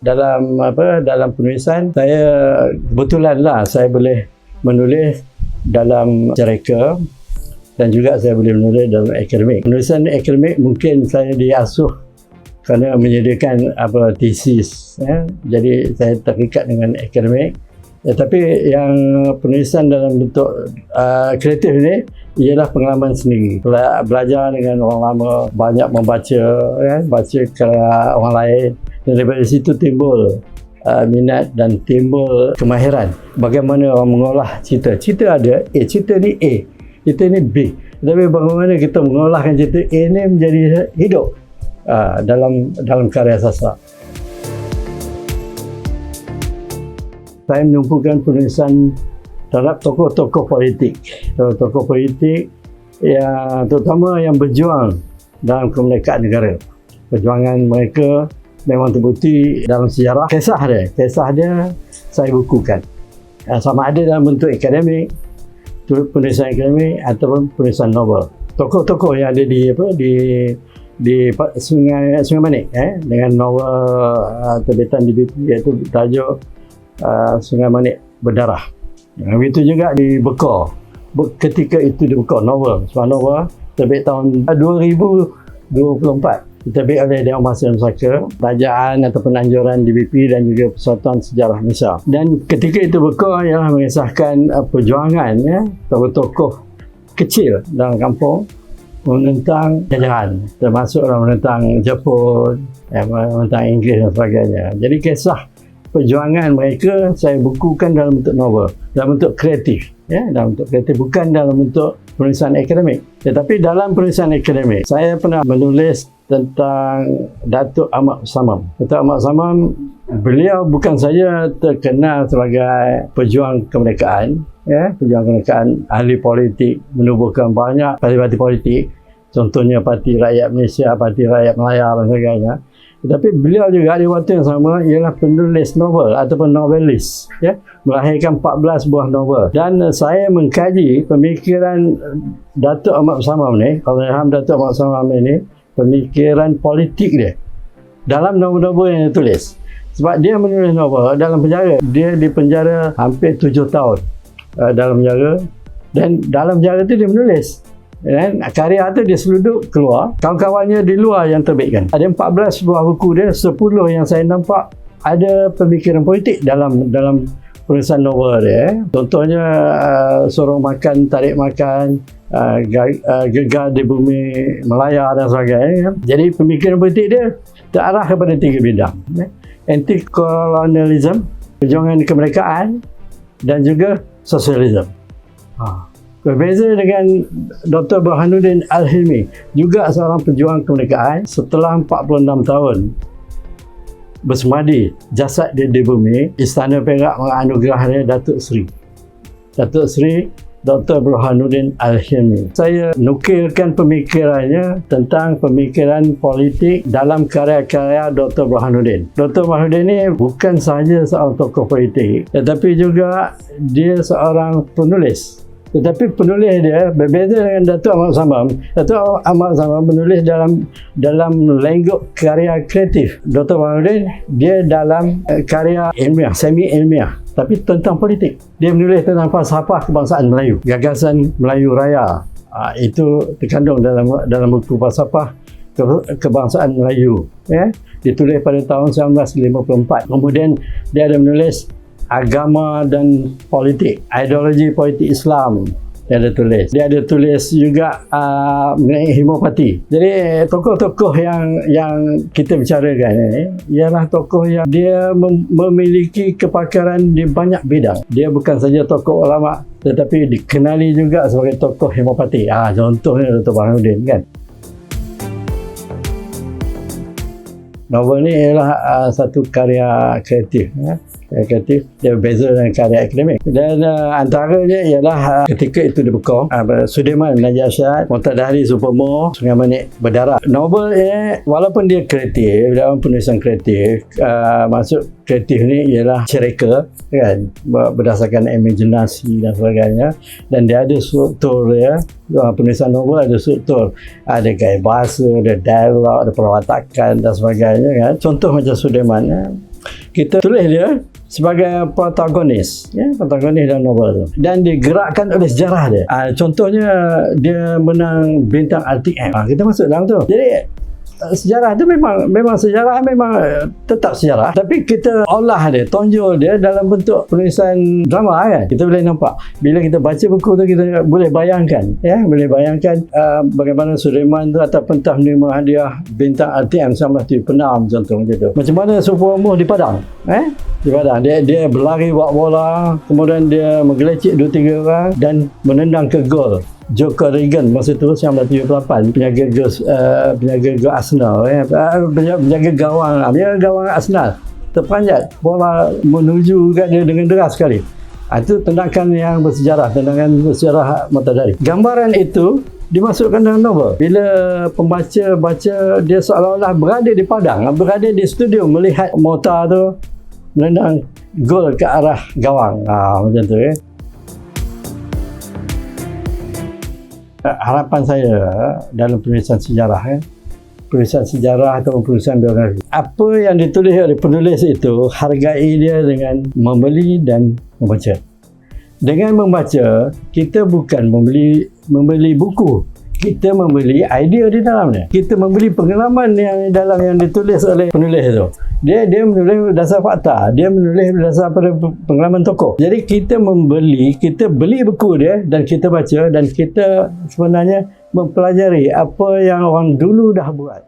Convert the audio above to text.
dalam penulisan saya kebetulanlah saya boleh menulis dalam cerita dan juga saya boleh menulis dalam akademik. Penulisan akademik mungkin saya diasuh kerana menyediakan tesis, jadi saya terikat dengan akademik. Tapi yang penulisan dalam bentuk kreatif ni ialah pengalaman sendiri. Belajar dengan orang lama, banyak membaca, baca karya orang lain, dan daripada situ timbul minat dan timbul kemahiran bagaimana orang mengolah cerita. Cerita ada A, cerita ni A, cerita ni B. Tapi bagaimana kita mengolahkan cerita A ni menjadi hidup dalam karya sastra. Saya menumpukan penulisan terhadap tokoh-tokoh politik. Tokoh politik yang terutama yang berjuang dalam kemerdekaan negara. Perjuangan mereka memang terbukti dalam sejarah. Kisah dia saya bukukan. Sama ada dalam bentuk akademik, penulisan akademik ataupun penulisan novel. Tokoh-tokoh yang ada di Sungai Manik dengan novel terbitan di BP iaitu tajuk Sungai Manik Berdarah. Begitu juga di Bekor. Ketika itu di Bekor novel, sebuah novel terbit tahun 2024. Diterbit oleh Dewan Bahasa dan Pusaka, Kerajaan ataupun anjuran DBP dan juga Persatuan Sejarah Malaysia. Dan ketika itu Bekor ialah mengisahkan perjuangan tokoh-tokoh kecil dalam kampung menentang jajahan, termasuk menentang Jepun, menentang Inggeris dan sebagainya. Jadi kisah perjuangan mereka saya bukukan dalam bentuk novel, dalam bentuk kreatif, dalam bentuk kreatif, bukan dalam bentuk penulisan akademik. Tetapi dalam penulisan akademik saya pernah menulis tentang Datuk Ahmad Samam. Datuk Ahmad Samam, beliau bukan saja terkenal sebagai pejuang kemerdekaan, pejuang kemerdekaan, ahli politik, menubuhkan banyak parti-parti politik, contohnya Parti Rakyat Malaysia, Parti Rakyat Melayu dan sebagainya. Tetapi beliau juga di waktu yang sama ialah penulis novel ataupun novelis, melahirkan 14 buah novel. Dan saya mengkaji pemikiran Datuk Ahmad Samam ni, Allahyarham Datuk Ahmad Samam ini, pemikiran politik dia dalam novel-novel yang dia tulis. Sebab dia menulis novel dalam penjara. Dia di penjara hampir 7 tahun dalam penjara, dan dalam penjara tu dia menulis. Dan karya tu dia seluduk keluar, kawan-kawannya di luar yang terbitkan. Ada 14 buah buku dia, 10 yang saya nampak ada pemikiran politik dalam penulisan novel dia. Contohnya Sorong Makan, Tarik Makan, Gegar di Bumi Melaya dan sebagainya. Jadi pemikiran politik dia terarah kepada 3 bidang. Anti-kolonialism, perjuangan kemerdekaan, dan juga sosialisme. Berbeza dengan Dr. Burhanuddin Al-Hilmi, juga seorang pejuang kemerdekaan. Setelah 46 tahun bersemadi jasad dia di bumi, Istana Perak menganugerahkan Datuk Seri Dr. Burhanuddin Al-Hilmi. Saya nukilkan pemikirannya tentang pemikiran politik dalam karya-karya Dr. Burhanuddin. Dr. Burhanuddin ini bukan sahaja seorang tokoh politik, tetapi juga dia seorang penulis. Tetapi penulis dia berbeza dengan Datuk Ahmad Samam. Datuk Ahmad Samam menulis dalam lenggok karya kreatif. Dr. Burhanuddin dia dalam karya ilmiah, semi ilmiah, tapi tentang politik. Dia menulis tentang falsafah kebangsaan Melayu, gagasan Melayu Raya. Itu terkandung dalam buku falsafah kebangsaan Melayu. Ditulis pada tahun 1954. Kemudian dia ada menulis agama dan politik, ideologi politik Islam. Dia ada tulis juga mengenai homopati. Jadi tokoh-tokoh yang kita bicarakan ini ialah tokoh yang dia memiliki kepakaran di banyak bidang. Dia bukan saja tokoh ulama, tetapi dikenali juga sebagai tokoh homopati. Contohnya Dr. Burhanuddin, kan. Novel ni ialah satu karya kreatif. Kreatif, dia berbeza dengan karya akademik. Dan antaranya ialah ketika itu di Bekor, Sudirman Najib Asyad, Muntadhari Supomo, Sungai Manik Berdarah. Novel ini walaupun dia kreatif, dalam penulisan kreatif, maksud kreatif ni ialah cerita, kan, berdasarkan imajinasi dan sebagainya, dan dia ada struktur dia. Penulisan novel ada struktur, ada gaya bahasa, ada dialog, ada perwatakan dan sebagainya, kan. Contoh macam Sudirman, Kita tulis dia sebagai protagonis, ya, protagonis dalam novel tu, dan digerakkan oleh sejarah dia. Contohnya dia menang bintang RTM, kita masuk dalam tu. Jadi sejarah tu memang sejarah, memang tetap sejarah, tapi kita olah dia, tonjol dia dalam bentuk penulisan drama kan. Kita boleh nampak bila kita baca buku tu, kita boleh bayangkan, ya, boleh bayangkan bagaimana Sulaiman tu atas pentah menerima hadiah bintang RTM 1976 contoh macam tu. Macam mana Sulaiman Umuh di Padang, di Padang dia berlari buat bola, kemudian dia menggelecik 2-3 orang dan menendang ke gol Joko Regan masa tu 1978, penjaga gol Arsenal, penjaga gawang Arsenal terpanjat bola menuju kat dia dengan deras sekali. Itu tendangan yang bersejarah, tendangan bersejarah Matahari. Gambaran itu dimasukkan dalam novel. Bila pembaca baca, dia seolah-olah berada di Padang, berada di studio melihat Mota tu menendang gol ke arah gawang. Macam tu ya. Harapan saya dalam penulisan sejarah, penulisan sejarah atau penulisan biografi, apa yang ditulis oleh penulis itu hargai dia dengan membeli dan membaca. Dengan membaca, kita bukan membeli buku, kita membeli idea di dalamnya. Kita membeli pengalaman yang dalam yang ditulis oleh penulis itu. Dia menulis berdasar fakta, dia menulis berdasar pada pengalaman tokoh. Jadi kita beli buku dia dan kita baca, dan kita sebenarnya mempelajari apa yang orang dulu dah buat.